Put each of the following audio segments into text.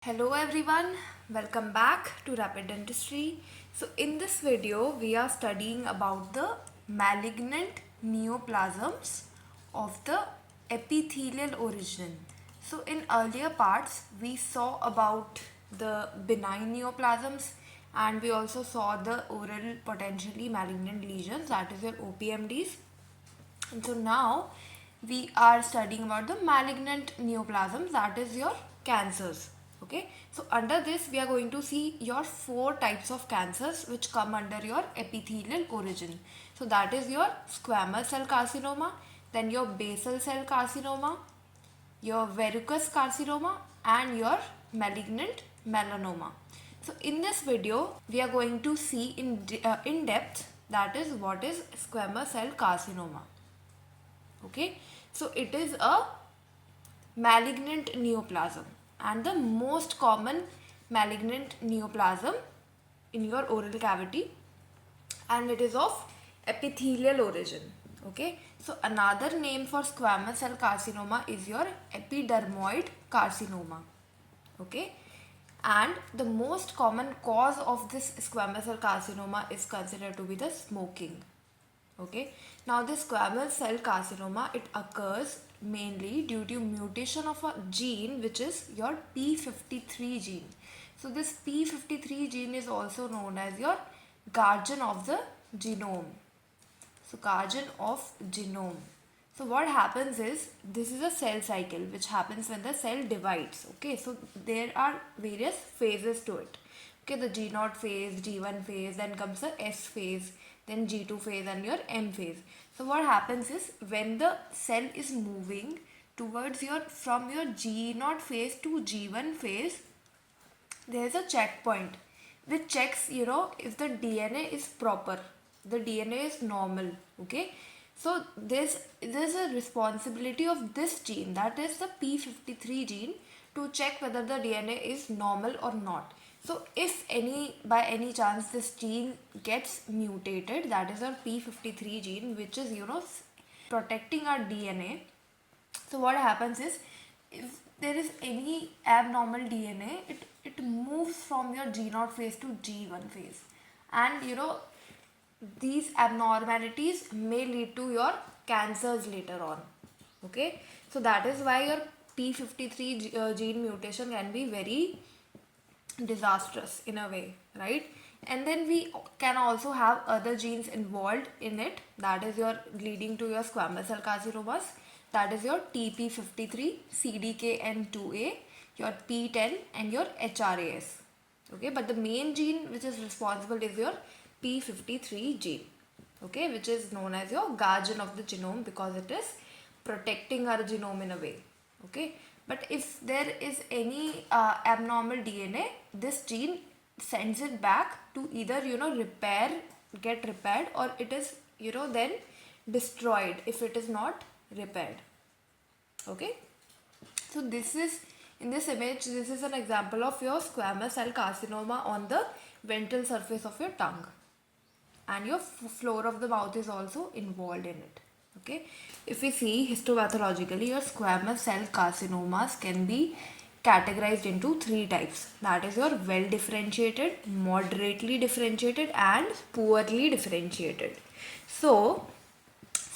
Hello everyone, welcome back to Rapid Dentistry. So in this video we are studying about the malignant neoplasms of the epithelial origin. So in earlier parts we saw about the benign neoplasms and we also saw the oral potentially malignant lesions, that is your OPMDs. And so now we are studying about the malignant neoplasms, that is your cancers. Okay, so under this we are going to see your four types of cancers which come under your epithelial origin. So that is your squamous cell carcinoma, then your basal cell carcinoma, your verrucous carcinoma, and your malignant melanoma. So in this video we are going to see in depth, that is what is squamous cell carcinoma. Okay, so it is a malignant neoplasm and the most common malignant neoplasm in your oral cavity, and it is of epithelial origin. Okay, so another name for squamous cell carcinoma is your epidermoid carcinoma. Okay, and the most common cause of this squamous cell carcinoma is considered to be the smoking. Okay, now this squamous cell carcinoma, it occurs mainly due to mutation of a gene which is your p53 gene. So this p53 gene is also known as your guardian of the genome. So guardian of genome. So what happens is, this is a cell cycle which happens when the cell divides. Okay, so there are various phases to it. Okay, the G0 phase, G1 phase, then comes the S phase, then G2 phase and your M phase. So what happens is, when the cell is moving towards from your G0 phase to G1 phase, there is a checkpoint which checks if the DNA is proper, the DNA is normal. Okay, so there's a responsibility of this gene, that is the p53 gene, to check whether the DNA is normal or not. So if by any chance this gene gets mutated, that is our p53 gene, which is protecting our DNA. So what happens is, if there is any abnormal DNA, it moves from your G0 phase to G1 phase, and these abnormalities may lead to your cancers later on. Okay, so that is why your p53 gene mutation can be very disastrous in a way, right? And then we can also have other genes involved in it, that is your leading to your squamous cell carcinomas, that is your TP53, CDKN2A, your P10 and your HRAS. Okay, but the main gene which is responsible is your p53 gene. Okay, which is known as your guardian of the genome because it is protecting our genome in a way. Okay, but if there is any abnormal DNA, this gene sends it back to either get repaired, or it is then destroyed if it is not repaired. Okay, so this is, in this image, this is an example of your squamous cell carcinoma on the ventral surface of your tongue, and your floor of the mouth is also involved in it. Okay, if we see histopathologically, your squamous cell carcinomas can be categorized into three types, that is your well differentiated, moderately differentiated and poorly differentiated. So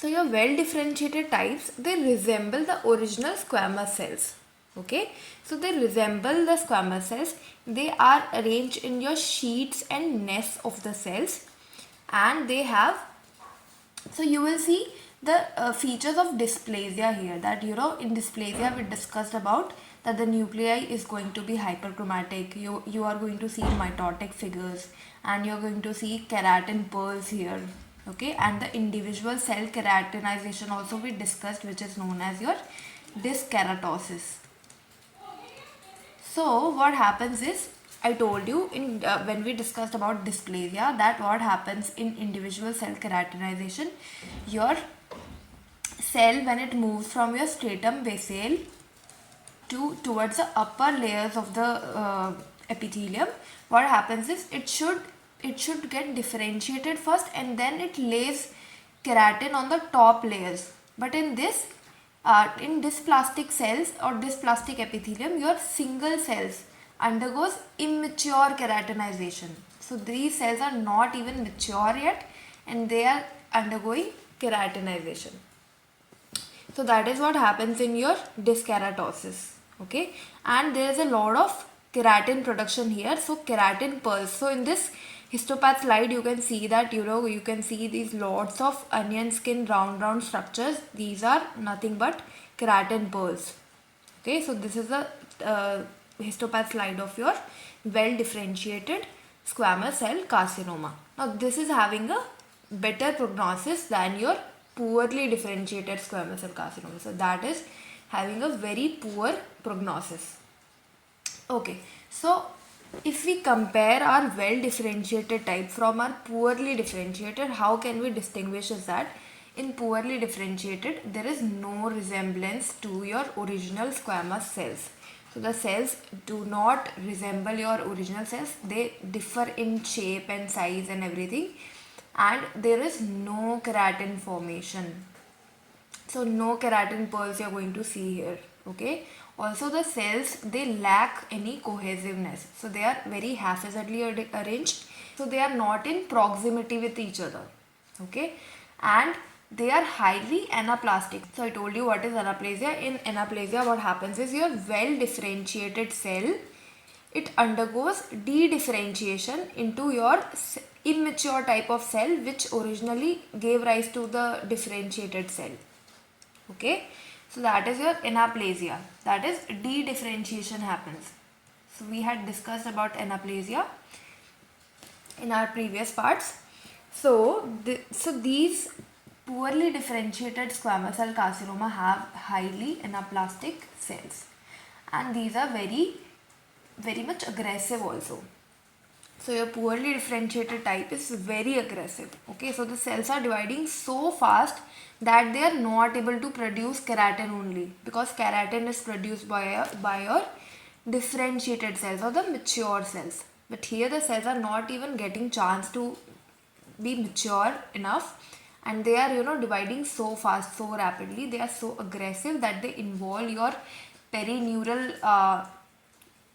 your well differentiated types, they resemble the original squamous cells. Okay, so they resemble the squamous cells. They are arranged in your sheets and nests of the cells, and they have, so you will see the features of dysplasia here, that in dysplasia we discussed about that the nuclei is going to be hyperchromatic. You are going to see mitotic figures, and you're going to see keratin pearls here. Okay, and the individual cell keratinization also we discussed, which is known as your dyskeratosis. So what happens is, I told you in when we discussed about dysplasia, that what happens in individual cell keratinization, your cell, when it moves from your stratum basale towards the upper layers of the epithelium, what happens is, it should get differentiated first, and then it lays keratin on the top layers. But in dysplastic cells or dysplastic epithelium, your single cells undergoes immature keratinization. So these cells are not even mature yet and they are undergoing keratinization. So that is what happens in your dyskeratosis. Okay, and there is a lot of keratin production here. So keratin pearls. So in this histopath slide you can see that you can see these lots of onion skin round structures. These are nothing but keratin pearls. Okay, so this is the histopath slide of your well differentiated squamous cell carcinoma. Now this is having a better prognosis than your poorly differentiated squamous cell carcinoma. So that is having a very poor prognosis. Okay, so if we compare our well differentiated type from our poorly differentiated, how can we distinguish is that in poorly differentiated there is no resemblance to your original squamous cells. So the cells do not resemble your original cells, they differ in shape and size and everything, and there is no keratin formation. So no keratin pearls you are going to see here. Okay, also the cells, they lack any cohesiveness, so they are very haphazardly arranged, so they are not in proximity with each other. Okay, and they are highly anaplastic. So I told you what is anaplasia. In anaplasia what happens is your well differentiated cell, it undergoes de-differentiation into your immature type of cell which originally gave rise to the differentiated cell. Okay, so that is your anaplasia, that is de-differentiation happens. So we had discussed about anaplasia in our previous parts. So these poorly differentiated squamous cell carcinoma have highly anaplastic cells, and these are very much aggressive also. So your poorly differentiated type is very aggressive. Okay, so the cells are dividing so fast that they are not able to produce keratin only, because keratin is produced by your differentiated cells or the mature cells. But here the cells are not even getting chance to be mature enough, and they are dividing so fast, so rapidly. They are so aggressive that they involve your perineural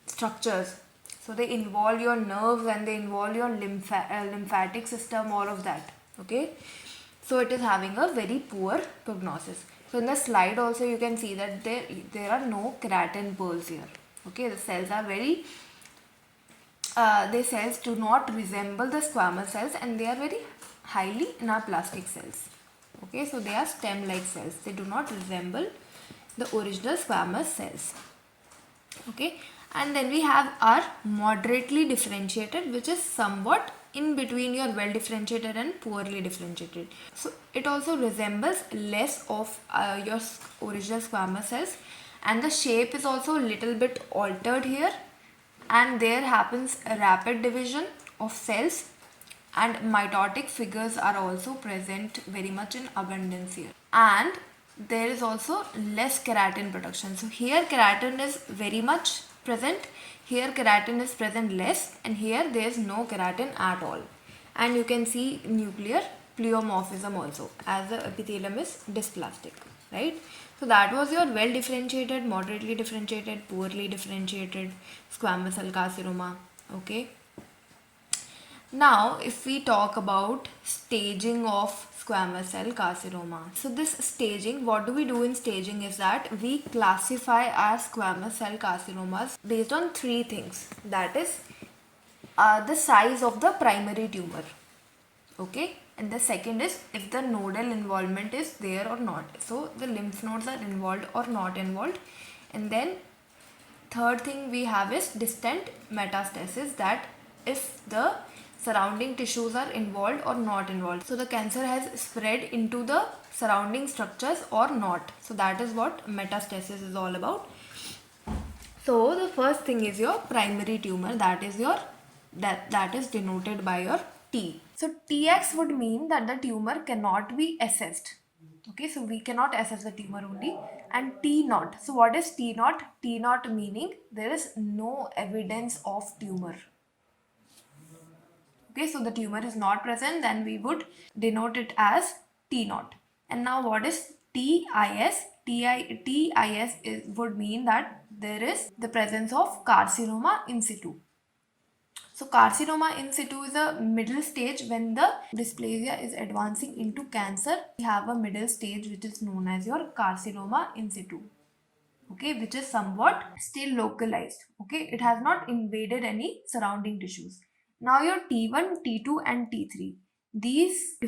structures. So they involve your nerves and they involve your lymphatic system, all of that. Okay, so it is having a very poor prognosis. So in the slide also you can see that there are no keratin pearls here. Okay, the cells are very the cells do not resemble the squamous cells, and they are very highly anaplastic cells. Okay, so they are stem like cells, they do not resemble the original squamous cells. Okay, and then we have our moderately differentiated, which is somewhat in between your well differentiated and poorly differentiated. So it also resembles less of your original squamous cells, and the shape is also a little bit altered here, and there happens a rapid division of cells, and mitotic figures are also present very much in abundance here, and there is also less keratin production. So here keratin is very much present, here keratin is present less, and here there is no keratin at all. And you can see nuclear pleomorphism also, as the epithelium is dysplastic, right? So that was your well differentiated, moderately differentiated, poorly differentiated squamous cell carcinoma. Okay, now if we talk about staging of squamous cell carcinoma. So this staging, what do we do in staging is that we classify our squamous cell carcinomas based on three things. That is the size of the primary tumor. Okay, and the second is if the nodal involvement is there or not. So the lymph nodes are involved or not involved. And then third thing we have is distant metastasis, that if the surrounding tissues are involved or not involved. So the cancer has spread into the surrounding structures or not. So that is what metastasis is all about. So the first thing is your primary tumor, that is your that is denoted by your T. So Tx would mean that the tumor cannot be assessed. Okay, so we cannot assess the tumor only. And T naught. So what is T naught? T naught meaning there is no evidence of tumor. Okay, so the tumor is not present, then we would denote it as T naught. And now what is TIS? TIS would mean that there is the presence of carcinoma in situ. So carcinoma in situ is a middle stage when the dysplasia is advancing into cancer. We have a middle stage which is known as your carcinoma in situ. Okay, which is somewhat still localized. Okay, it has not invaded any surrounding tissues. Now your T1, T2 and T3. These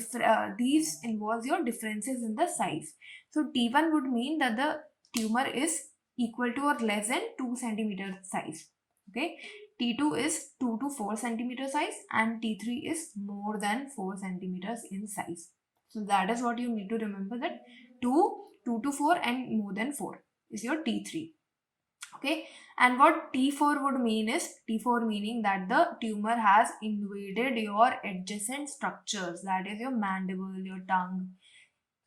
involves your differences in the size. So T1 would mean that the tumor is equal to or less than 2 centimeter size. Okay, T2 is 2 to 4 centimeter size and T3 is more than 4 centimeters in size. So that is what you need to remember, that 2 to 4 and more than 4 is your T3. Okay, and what T4 would mean is, T4 meaning that the tumor has invaded your adjacent structures, that is your mandible, your tongue,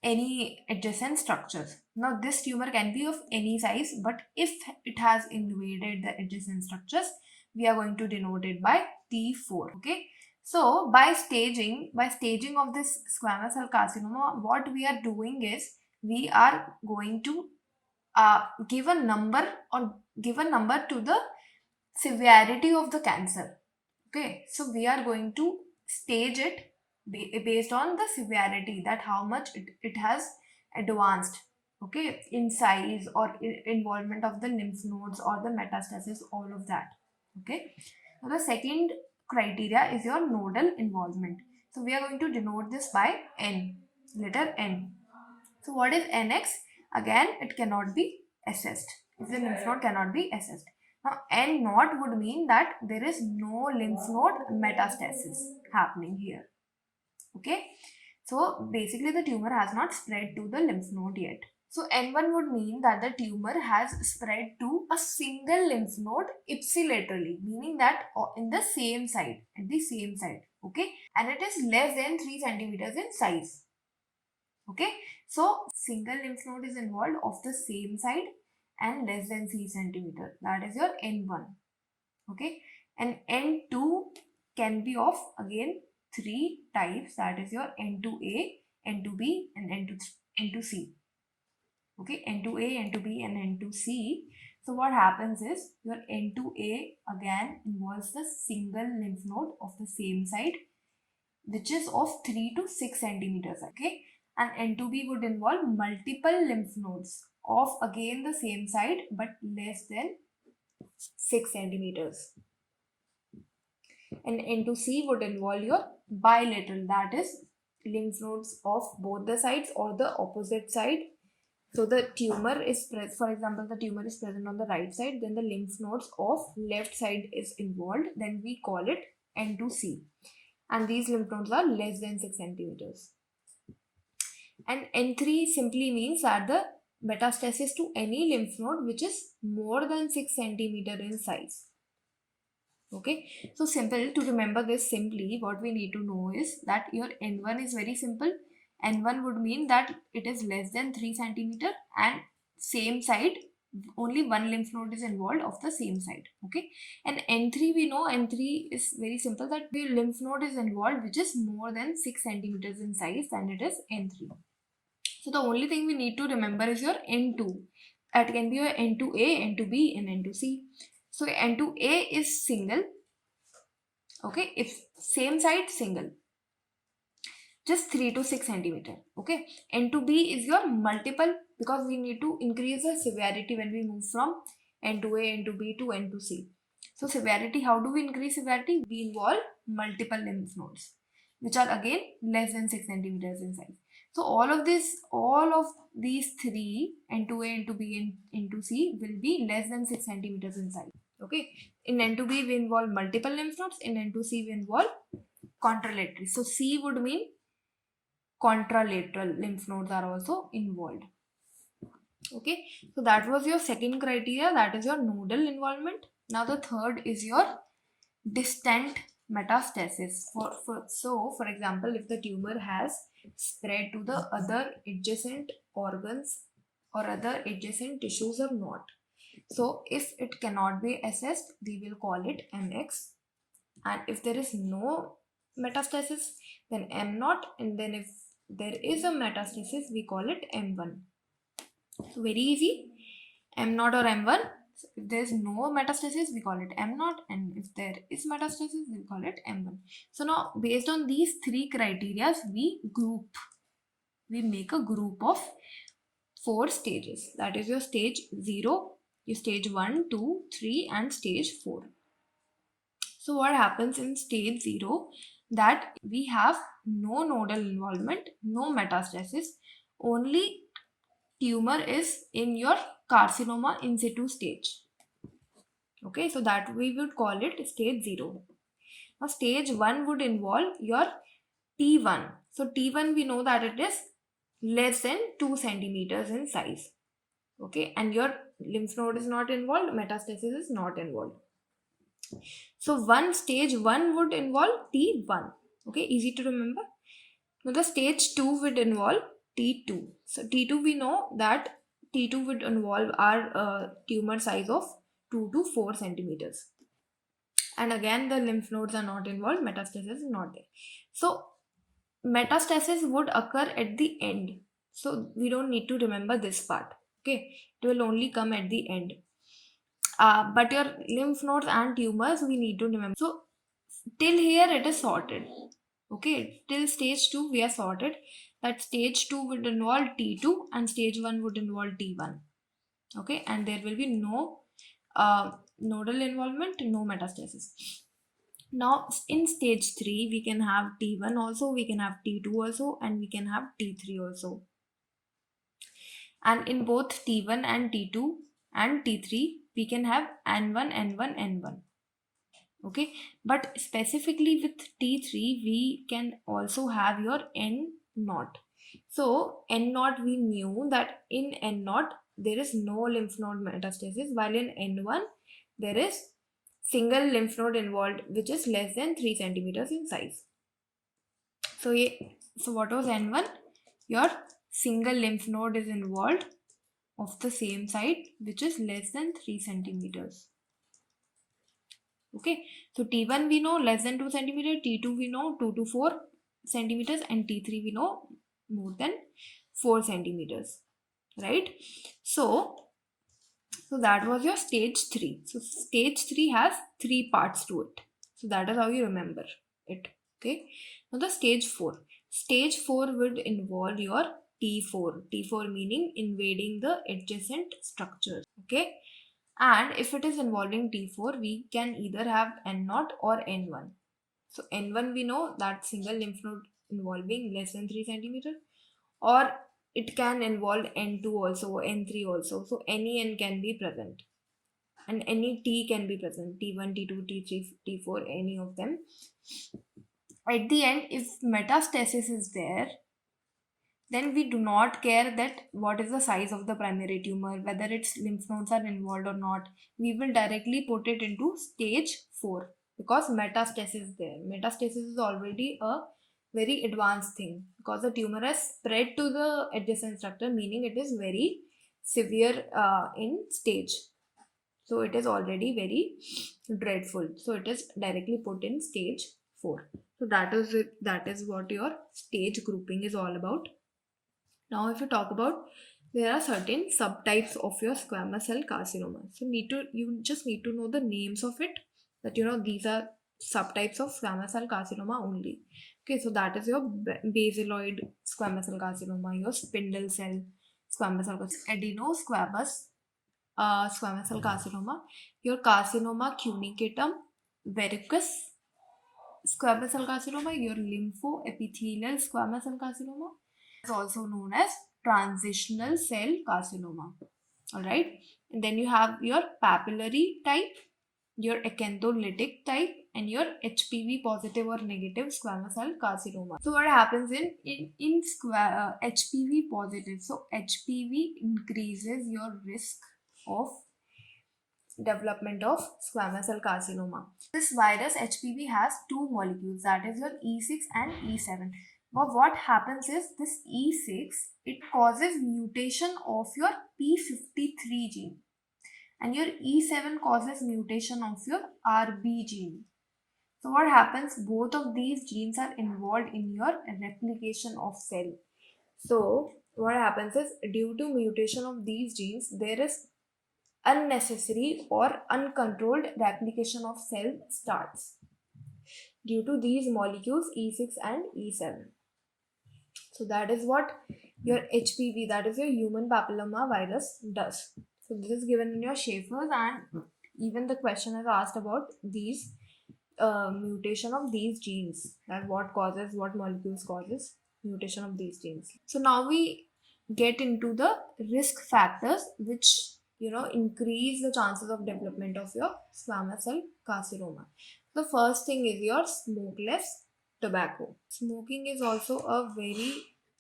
any adjacent structures. Now this tumor can be of any size, but if it has invaded the adjacent structures, we are going to denote it by T4. Okay, so by staging of this squamous cell carcinoma, what we are doing is we are going to give a number to the severity of the cancer. Okay, so we are going to stage it based on the severity, that how much it has advanced, okay, in size or involvement of the lymph nodes or the metastasis, all of that. Okay, now the second criteria is your nodal involvement. So we are going to denote this by N, letter N. So what is NX? Again, it cannot be assessed. If the lymph node cannot be assessed. Now, N naught would mean that there is no lymph node metastasis happening here. Okay. So basically the tumor has not spread to the lymph node yet. So N1 would mean that the tumor has spread to a single lymph node ipsilaterally, meaning that in the same side, at the same side. Okay. And it is less than 3 centimeters in size. Okay, so single lymph node is involved of the same side and less than 3 centimeter. That is your N1. Okay, and N2 can be of again 3 types. That is your N2A, N2B and N2C. Okay, N2A, N2B and N2C. So what happens is your N2A again involves the single lymph node of the same side, which is of 3 to 6 centimeters. Okay, and N2B would involve multiple lymph nodes of again the same side but less than 6 centimeters. And N2C would involve your bilateral, that is lymph nodes of both the sides or the opposite side. So the tumor is for example, the tumor is present on the right side, then the lymph nodes of left side is involved, then we call it N2C. And these lymph nodes are less than 6 centimeters. And N3 simply means that the metastasis to any lymph node which is more than 6 centimeter in size. Okay, so simple to remember this. Simply what we need to know is that your N1 is very simple. N1 would mean that it is less than 3 centimeter and same side, only one lymph node is involved of the same side. Okay, and N3 we know N3 is very simple, that the lymph node is involved which is more than 6 centimeters in size, and it is N3. So the only thing we need to remember is your N2. That can be your N2A, N2B and N2C. So N2A is single. Okay, if same side single, just 3 to 6 centimeter. Okay, N2B is your multiple, because we need to increase the severity when we move from N2A, N2B to N2C. So severity, how do we increase severity? We involve multiple lymph nodes which are again less than 6 centimeters in size. So all of these three, N2A, N2B and N2C, will be less than 6 centimeters in size. Okay, in N2B we involve multiple lymph nodes, in N2C we involve contralateral. So C would mean contralateral lymph nodes are also involved. Okay, so that was your second criteria, that is your nodal involvement. Now the third is your distant metastasis. For example, if the tumor has spread to the other adjacent organs or other adjacent tissues or not. So if it cannot be assessed, we will call it MX. And if there is no metastasis, then M0. And then if there is a metastasis, we call it M1. So very easy. M0 or M1. So if there is no metastasis, we call it M0, and if there is metastasis, we call it M1. So now, based on these three criteria, we make a group of 4 stages. That is your stage 0, your stage 1, 2, 3, and stage 4. So what happens in stage 0? That we have no nodal involvement, no metastasis, only tumor is in your carcinoma in situ stage. Okay, so that we would call it stage 0. Now stage 1 would involve your T1. So T1 we know that it is less than 2 centimeters in size. Okay, and your lymph node is not involved, metastasis is not involved. So stage 1 would involve T1. Okay, easy to remember. Now the stage 2 would involve T2. So T2 we know that T2 would involve our tumor size of 2 to 4 centimeters. And again the lymph nodes are not involved, metastasis is not there. So metastasis would occur at the end. So we don't need to remember this part. Okay, it will only come at the end. But your lymph nodes and tumors we need to remember. So till here it is sorted. Okay, till stage 2 we are sorted. That stage 2 would involve T2 and stage 1 would involve T1. Okay, and there will be no nodal involvement, no metastasis. Now in stage 3 we can have T1 also, we can have T2 also, and we can have T3 also. And in both T1 and T2 and T3 we can have N1, N1, N1. Okay, but specifically with T3 we can also have your N0. So N0 we knew that in N0 there is no lymph node metastasis, while in N1 there is single lymph node involved which is less than 3 centimeters in size. So what was N1? Your single lymph node is involved of the same site which is less than 3 centimeters. Okay, so T1 we know less than 2 centimeters, T2 we know 2 to 4 centimeters, and T3 we know more than 4 centimeters, right? So that was your stage 3. So stage 3 has 3 parts to it. So that is how you remember it. Okay, now the stage 4. Stage 4 would involve your T4. T4 meaning invading the adjacent structures. Okay, and if it is involving T4, we can either have N0 or N1. So N1 we know that single lymph node involving less than 3 centimeters, or it can involve N2 also, N3 also. So any N can be present and any T can be present, T1, T2, T3, T4, any of them. At the end, if metastasis is there, then we do not care that what is the size of the primary tumor, whether its lymph nodes are involved or not. We will directly put it into stage 4 because metastasis is there. Metastasis is already a very advanced thing because the tumor has spread to the adjacent structure, meaning it is very severe in stage. So it is already very dreadful. So it is directly put in stage 4. So that is it. That is what your stage grouping is all about. Now, if you talk about, there are certain subtypes of your squamous cell carcinoma. So you just need to know the names of it, that these are subtypes of squamous cell carcinoma only. Okay, so that is your basaloid squamous cell carcinoma, your spindle cell squamous cell carcinoma, adenosquamous squamous cell carcinoma, your carcinoma cunicatum, verrucous squamous cell carcinoma, your lymphoepithelial squamous cell carcinoma, is also known as transitional cell carcinoma. Alright, and then you have your papillary type, your acantholytic type, and your HPV positive or negative squamous cell carcinoma. So what happens in HPV positive? So HPV increases your risk of development of squamous cell carcinoma. This virus HPV has 2 molecules, that is your E6 and E7. But what happens is this E6, it causes mutation of your P53 gene, and your E7 causes mutation of your RB gene. So what happens, both of these genes are involved in your replication of cell. So what happens is, due to mutation of these genes, there is unnecessary or uncontrolled replication of cell starts due to these molecules E6 and E7. So that is what your HPV, that is your human papilloma virus, does. So this is given in your Schaefer's, and even the question is asked about these mutation of these genes, that what molecules causes mutation of these genes. So now we get into the risk factors which increase the chances of development of your squamous cell carcinoma. The first thing is your smokeless tobacco. Smoking is also a very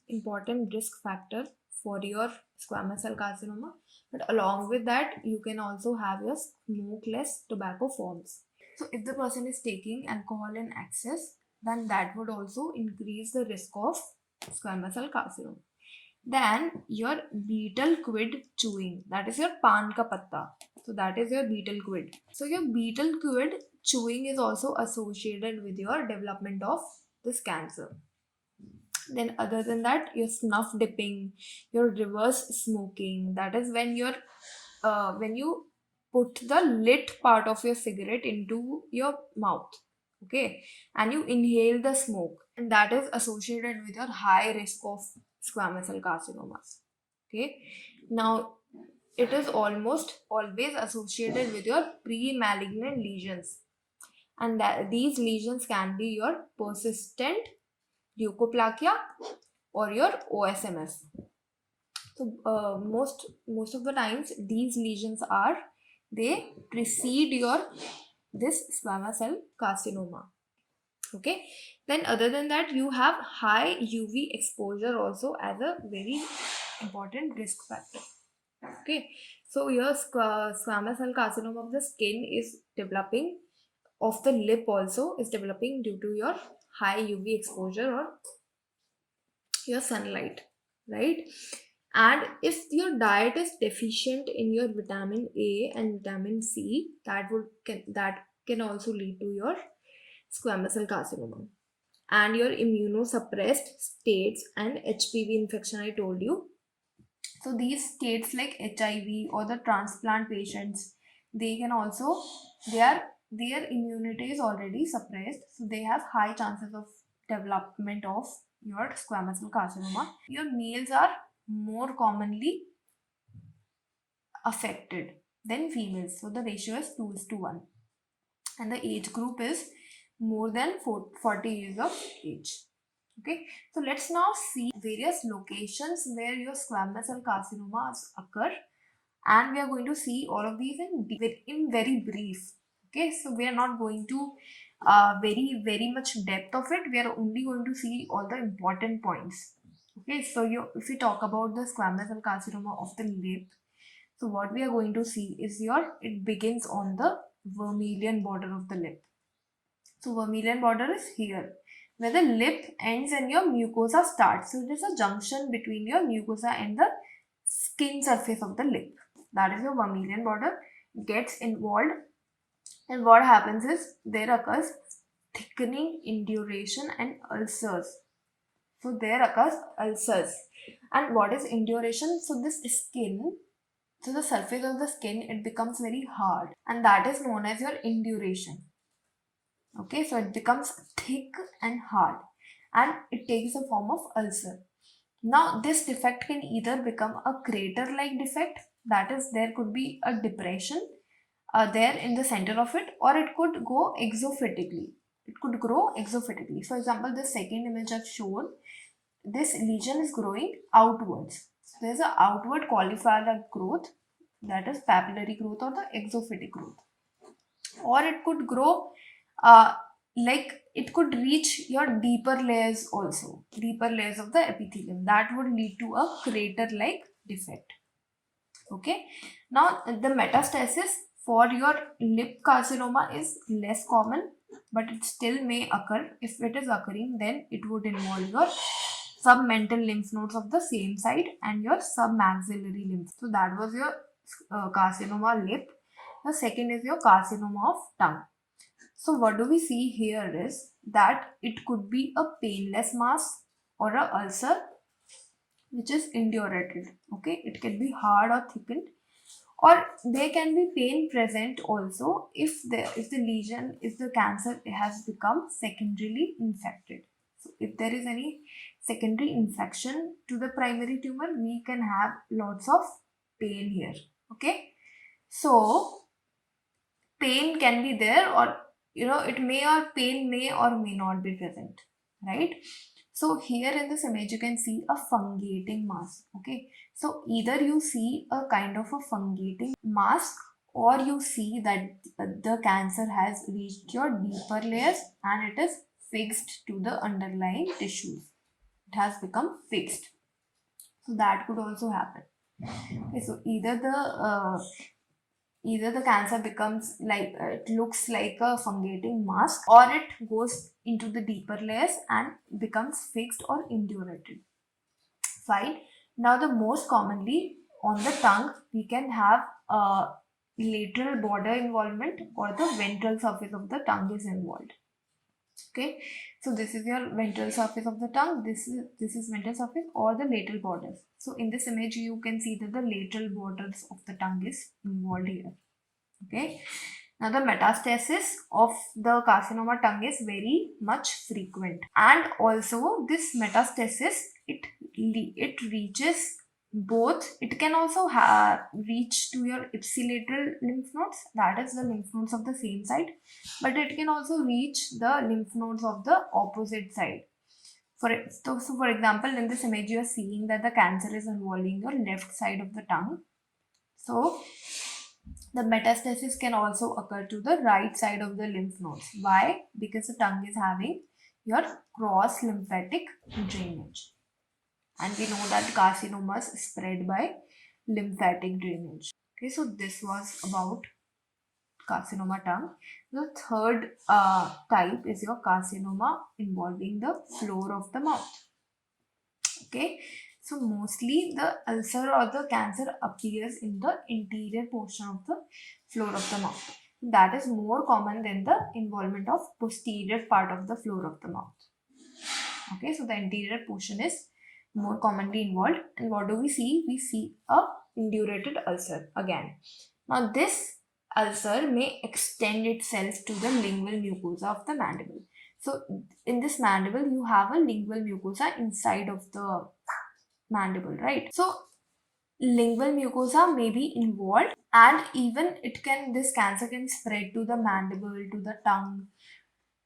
important risk factor for your squamous cell carcinoma, but along with that you can also have your smokeless tobacco forms. So if the person is taking alcohol in excess, then that would also increase the risk of squamous cell carcinoma. Then your betel quid chewing, that is your pan ka patta. So that is your betel quid. So your betel quid chewing is also associated with your development of this cancer. Then other than that, your snuff dipping, your reverse smoking, that is when you put the lit part of your cigarette into your mouth, okay, and you inhale the smoke, and that is associated with your high risk of squamous cell carcinomas. Okay, now it is almost always associated with your pre-malignant lesions, and that these lesions can be your persistent leukoplakia or your OSMS. So most of the times these lesions they precede your this squamous cell carcinoma. Okay, then other than that, you have high UV exposure also as a very important risk factor. Okay, so your squamous cell carcinoma of the skin is developing, of the lip also is developing due to your high UV exposure or your sunlight, right? And if your diet is deficient in your vitamin A and vitamin C, that can also lead to your squamous cell carcinoma. And your immunosuppressed states and HPV infection, I told you. So these states like HIV or the transplant patients, they can also, their immunity is already suppressed, so they have high chances of development of your squamous cell carcinoma. Your males are more commonly affected than females, so the ratio is 2:1, and the age group is more than 40 years of age. Okay, so let's now see various locations where your squamous cell carcinomas occur, and we are going to see all of these in very brief. Okay, so we are not going to very much depth of it. We are only going to see all the important points. Okay, so if we talk about the squamous cell carcinoma of the lip, so what we are going to see is it begins on the vermilion border of the lip. So vermilion border is here, where the lip ends and your mucosa starts. So it is a junction between your mucosa and the skin surface of the lip. That is your vermilion border gets involved, and what happens is there occurs thickening, induration, and ulcers. So there occurs ulcers. And what is induration? So this skin, so the surface of the skin, it becomes very hard, and that is known as your induration. Okay, so it becomes thick and hard, and it takes the form of ulcer. Now this defect can either become a crater-like defect, that is there could be a depression there in the center of it, or it could go exophytically. It could grow exophytically. For example, the second image I've shown, this lesion is growing outwards. So there's an outward cauliflower-like growth, that is papillary growth or the exophytic growth. Or it could grow like it could reach your deeper layers also, deeper layers of the epithelium. That would lead to a crater-like defect. Okay, now the metastasis for your lip carcinoma is less common, but it still may occur. If it is occurring, then it would involve your submental lymph nodes of the same side and your submaxillary lymph. So that was your carcinoma lip. The second is your carcinoma of tongue. So what do we see here is that it could be a painless mass or a ulcer which is indurated. Okay, it can be hard or thickened, or there can be pain present also if the cancer has become secondarily infected. So if there is any secondary infection to the primary tumor, we can have lots of pain here. Okay, so pain can be there, or pain may or may not be present, right? So here in this image you can see a fungating mass. Okay, so either you see a kind of a fungating mass, or you see that the cancer has reached your deeper layers and it is fixed to the underlying tissues. It has become fixed. So that could also happen. Okay, so either the cancer becomes like it looks like a fungating mass, or it goes into the deeper layers and becomes fixed or indurated. Fine. Now the most commonly on the tongue we can have a lateral border involvement, or the ventral surface of the tongue is involved. Okay, so this is your ventral surface of the tongue, this is ventral surface or the lateral borders. So in this image you can see that the lateral borders of the tongue is involved here. Okay, now the metastasis of the carcinoma tongue is very much frequent, and also this metastasis it reaches both. It can also reach to your ipsilateral lymph nodes, that is the lymph nodes of the same side, but it can also reach the lymph nodes of the opposite side. So for example, in this image you are seeing that the cancer is involving your left side of the tongue. So the metastasis can also occur to the right side of the lymph nodes. Why? Because the tongue is having your cross lymphatic drainage. And we know that carcinomas spread by lymphatic drainage. Okay, so this was about carcinoma tongue. The third type is your carcinoma involving the floor of the mouth. Okay, so mostly the ulcer or the cancer appears in the interior portion of the floor of the mouth. That is more common than the involvement of posterior part of the floor of the mouth. Okay, so the interior portion is more commonly involved. And what do we see? We see a indurated ulcer again. Now this ulcer may extend itself to the lingual mucosa of the mandible. So in this mandible you have a lingual mucosa inside of the mandible, right? So lingual mucosa may be involved, and even this cancer can spread to the mandible, to the tongue,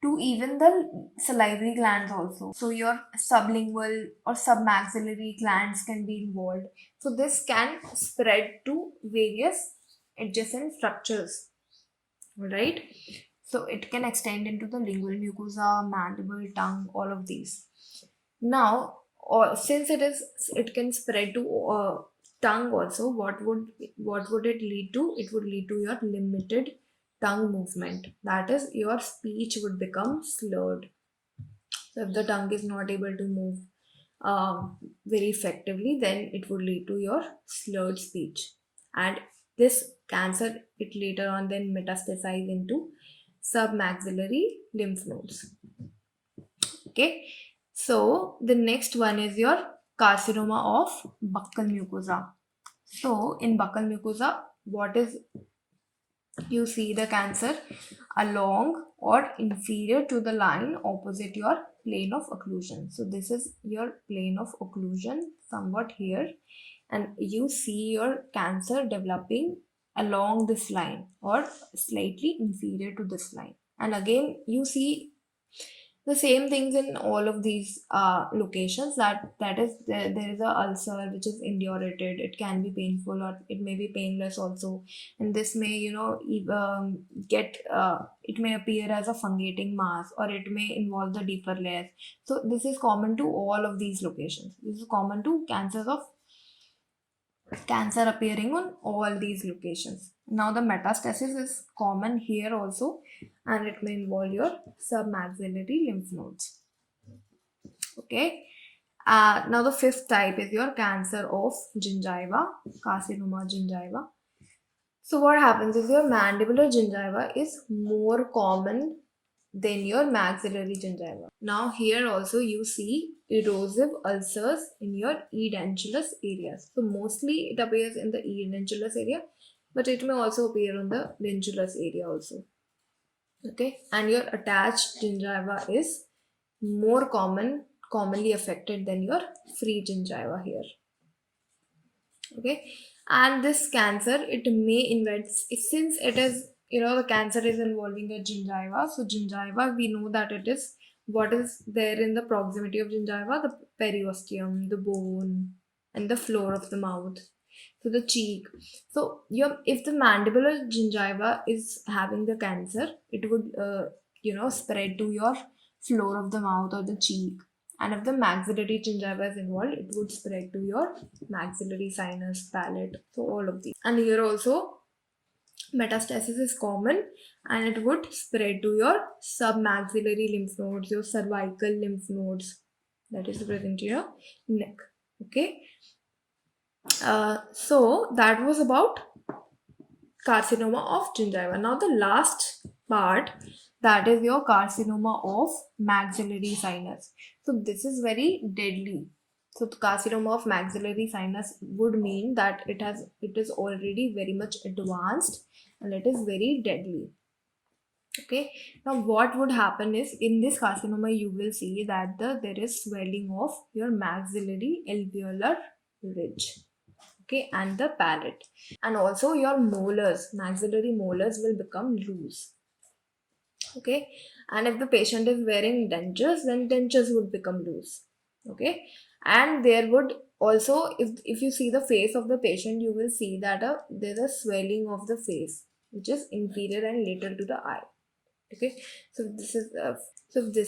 to even the salivary glands also. So your sublingual or submaxillary glands can be involved. So this can spread to various adjacent structures, right? So it can extend into the lingual mucosa, mandible, tongue, all of these. Now, since it can spread to tongue also, what would it lead to? It would lead to your limited tongue movement. That is, your speech would become slurred. So if the tongue is not able to move very effectively, then it would lead to your slurred speech. And this cancer, it later on then metastasize into submaxillary lymph nodes. Okay, so the next one is your carcinoma of buccal mucosa. So in buccal mucosa, what is, you see the cancer along or inferior to the line opposite your plane of occlusion. So this is your plane of occlusion somewhat here, and you see your cancer developing along this line or slightly inferior to this line. And again you see the same things in all of these locations, that is there is a ulcer which is indurated. It can be painful or it may be painless also, and this may it may appear as a fungating mass, or it may involve the deeper layers. So this is common to all of these locations. This is common to cancer appearing on all these locations. Now the metastasis is common here also, and it may involve your submaxillary lymph nodes. Okay. Now the fifth type is your cancer of gingiva, carcinoma gingiva. So what happens is your mandibular gingiva is more common then your maxillary gingiva. Now here also you see erosive ulcers in your edentulous areas. So mostly it appears in the edentulous area, but it may also appear on the dentulous area also. Okay, and your attached gingiva is more commonly affected than your free gingiva here. Okay, and this cancer, it may invade, since it is, the cancer is involving a gingiva. So gingiva, we know that it is what is there in the proximity of gingiva: the periosteum, the bone, and the floor of the mouth, so the cheek. So if the mandibular gingiva is having the cancer, it would spread to your floor of the mouth or the cheek. And if the maxillary gingiva is involved, it would spread to your maxillary sinus, palate, so all of these. And here also metastasis is common, and it would spread to your submaxillary lymph nodes, your cervical lymph nodes, that is present in your neck. Okay. So that was about carcinoma of gingiva. Now the last part, that is your carcinoma of maxillary sinus. So this is very deadly. So the carcinoma of maxillary sinus would mean that it is already very much advanced and it is very deadly. Okay, now what would happen is, in this carcinoma you will see that there is swelling of your maxillary alveolar ridge. Okay, and the palate, and also your molars, maxillary molars will become loose. Okay, and if the patient is wearing dentures, then dentures would become loose. Okay, and there would also, if you see the face of the patient, you will see that there's a swelling of the face which is inferior and lateral to the eye. Okay, so this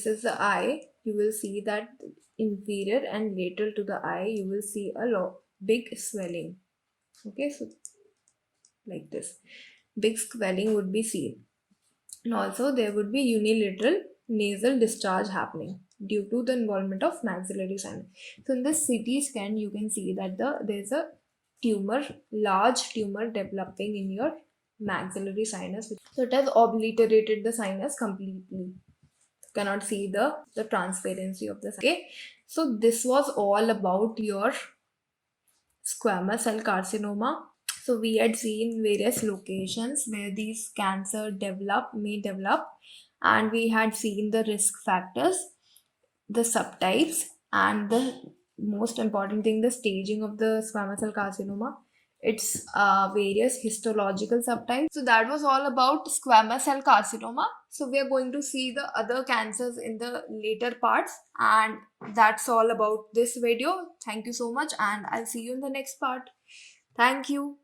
is the eye. You will see that inferior and lateral to the eye, you will see a big swelling. Okay, so like this, big swelling would be seen, and also there would be unilateral nasal discharge happening due to the involvement of maxillary sinus. So in this CT scan, you can see that there's a large tumor developing in your maxillary sinus. So it has obliterated the sinus completely. You cannot see the transparency of the sinus. Okay, so this was all about your squamous cell carcinoma. So we had seen various locations where these cancer may develop, and we had seen the risk factors, the subtypes, and the most important thing, the staging of the squamous cell carcinoma, its various histological subtypes. So that was all about squamous cell carcinoma. So we are going to see the other cancers in the later parts, and that's all about this video. Thank you so much, and I'll see you in the next part. Thank you.